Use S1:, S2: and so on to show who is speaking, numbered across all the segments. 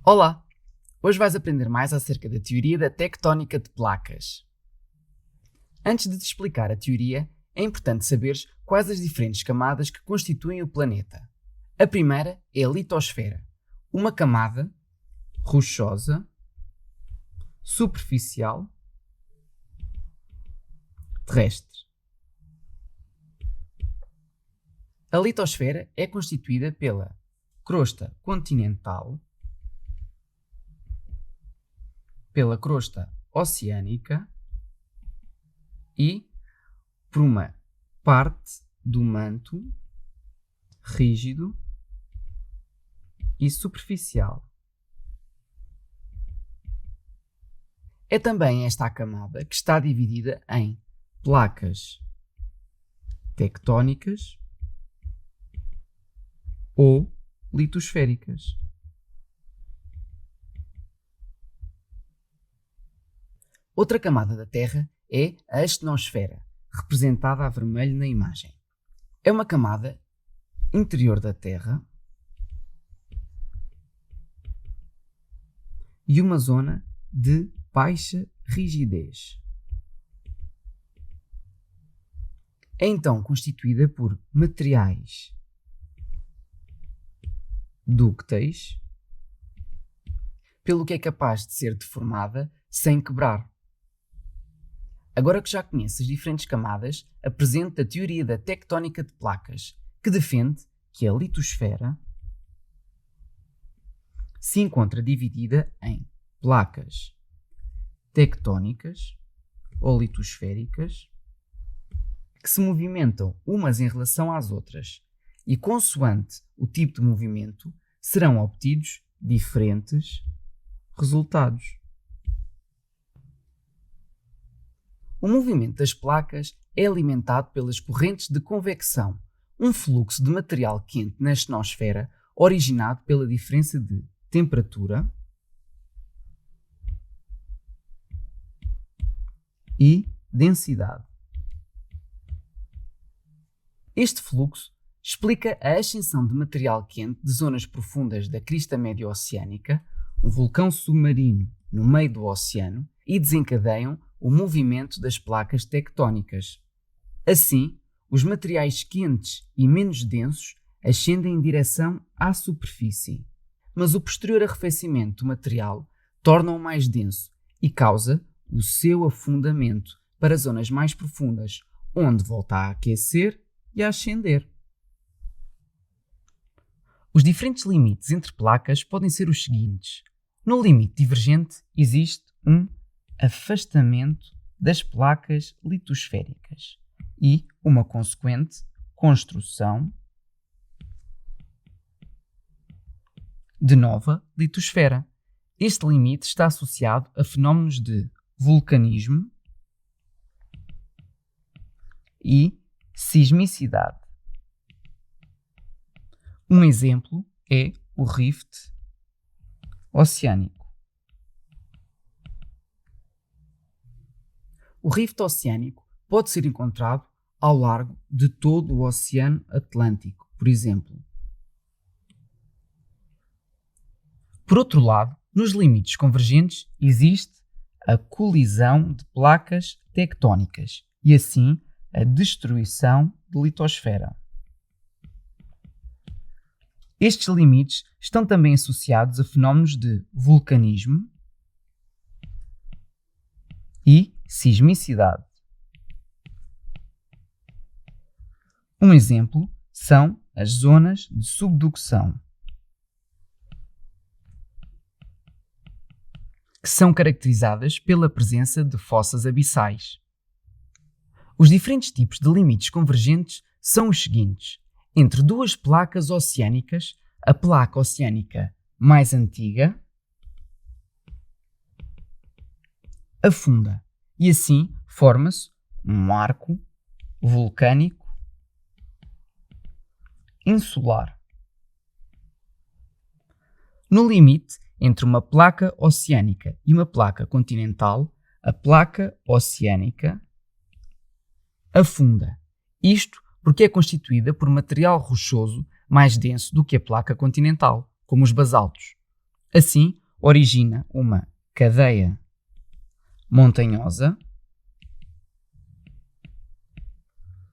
S1: Olá! Hoje vais aprender mais acerca da teoria da tectónica de placas. Antes de te explicar a teoria, é importante saberes quais as diferentes camadas que constituem o planeta. A primeira é a litosfera, uma camada rochosa, superficial, terrestre. A litosfera é constituída pela crosta continental, pela crosta oceânica e por uma parte do manto rígido e superficial. É também esta a camada que está dividida em placas tectónicas ou litosféricas. Outra camada da Terra é a astenosfera, representada a vermelho na imagem. É uma camada interior da Terra e uma zona de baixa rigidez. É então constituída por materiais dúcteis, pelo que é capaz de ser deformada sem quebrar. Agora que já conheces as diferentes camadas, apresento a teoria da tectónica de placas, que defende que a litosfera se encontra dividida em placas tectónicas ou litosféricas que se movimentam umas em relação às outras e, consoante o tipo de movimento, serão obtidos diferentes resultados. O movimento das placas é alimentado pelas correntes de convecção, um fluxo de material quente na astenosfera originado pela diferença de temperatura e densidade. Este fluxo explica a ascensão de material quente de zonas profundas da crista média oceânica, um vulcão submarino no meio do oceano, e desencadeiam o movimento das placas tectónicas. Assim, os materiais quentes e menos densos ascendem em direção à superfície, mas o posterior arrefecimento do material torna-o mais denso e causa o seu afundamento para zonas mais profundas, onde volta a aquecer e a ascender. Os diferentes limites entre placas podem ser os seguintes. No limite divergente existe um afastamento das placas litosféricas e uma consequente construção de nova litosfera. Este limite está associado a fenómenos de vulcanismo e sismicidade. Um exemplo é o rift oceânico. O rift oceânico pode ser encontrado ao largo de todo o Oceano Atlântico, por exemplo. Por outro lado, nos limites convergentes existe a colisão de placas tectónicas e, assim, a destruição de litosfera. Estes limites estão também associados a fenómenos de vulcanismo e sismicidade. Um exemplo são as zonas de subducção, que são caracterizadas pela presença de fossas abissais. Os diferentes tipos de limites convergentes são os seguintes. Entre duas placas oceânicas, a placa oceânica mais antiga afunda e assim forma-se um arco vulcânico insular. No limite entre uma placa oceânica e uma placa continental, a placa oceânica afunda. Isto porque é constituída por material rochoso mais denso do que a placa continental, como os basaltos. Assim, origina uma cadeia montanhosa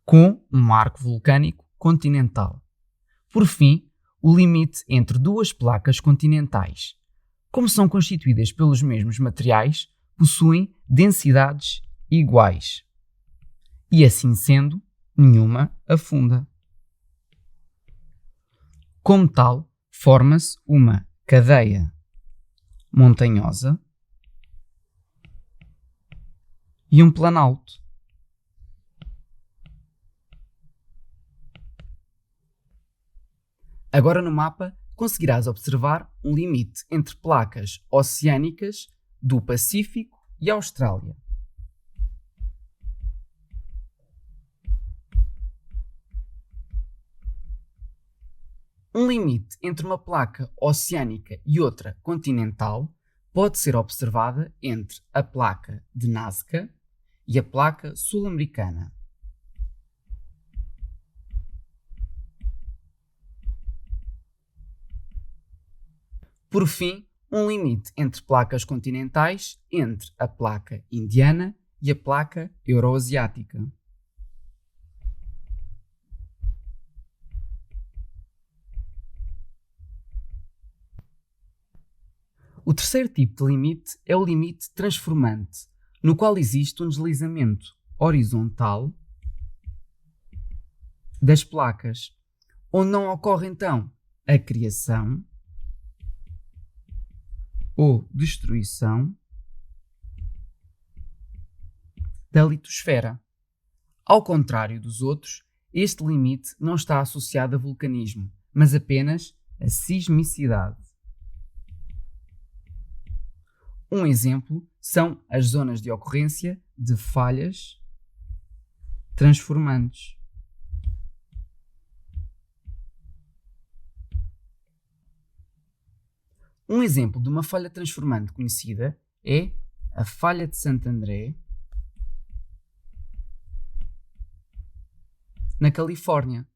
S1: com um arco vulcânico continental. Por fim, o limite entre duas placas continentais. Como são constituídas pelos mesmos materiais, possuem densidades iguais. E assim sendo, nenhuma afunda. Como tal, forma-se uma cadeia montanhosa e um planalto. Agora no mapa conseguirás observar um limite entre placas oceânicas do Pacífico e Austrália. Um limite entre uma placa oceânica e outra continental pode ser observada entre a placa de Nazca e a placa sul-americana. Por fim, um limite entre placas continentais entre a placa indiana e a placa euroasiática. O terceiro tipo de limite é o limite transformante, no qual existe um deslizamento horizontal das placas, onde não ocorre então a criação ou destruição da litosfera. Ao contrário dos outros, este limite não está associado a vulcanismo, mas apenas a sismicidade. Um exemplo são as zonas de ocorrência de falhas transformantes. Um exemplo de uma falha transformante conhecida é a falha de Santo André, na Califórnia.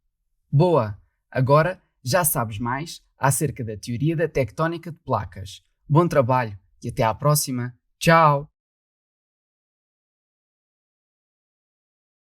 S1: Boa! Agora já sabes mais acerca da teoria da tectónica de placas. Bom trabalho e até à próxima. Tchau!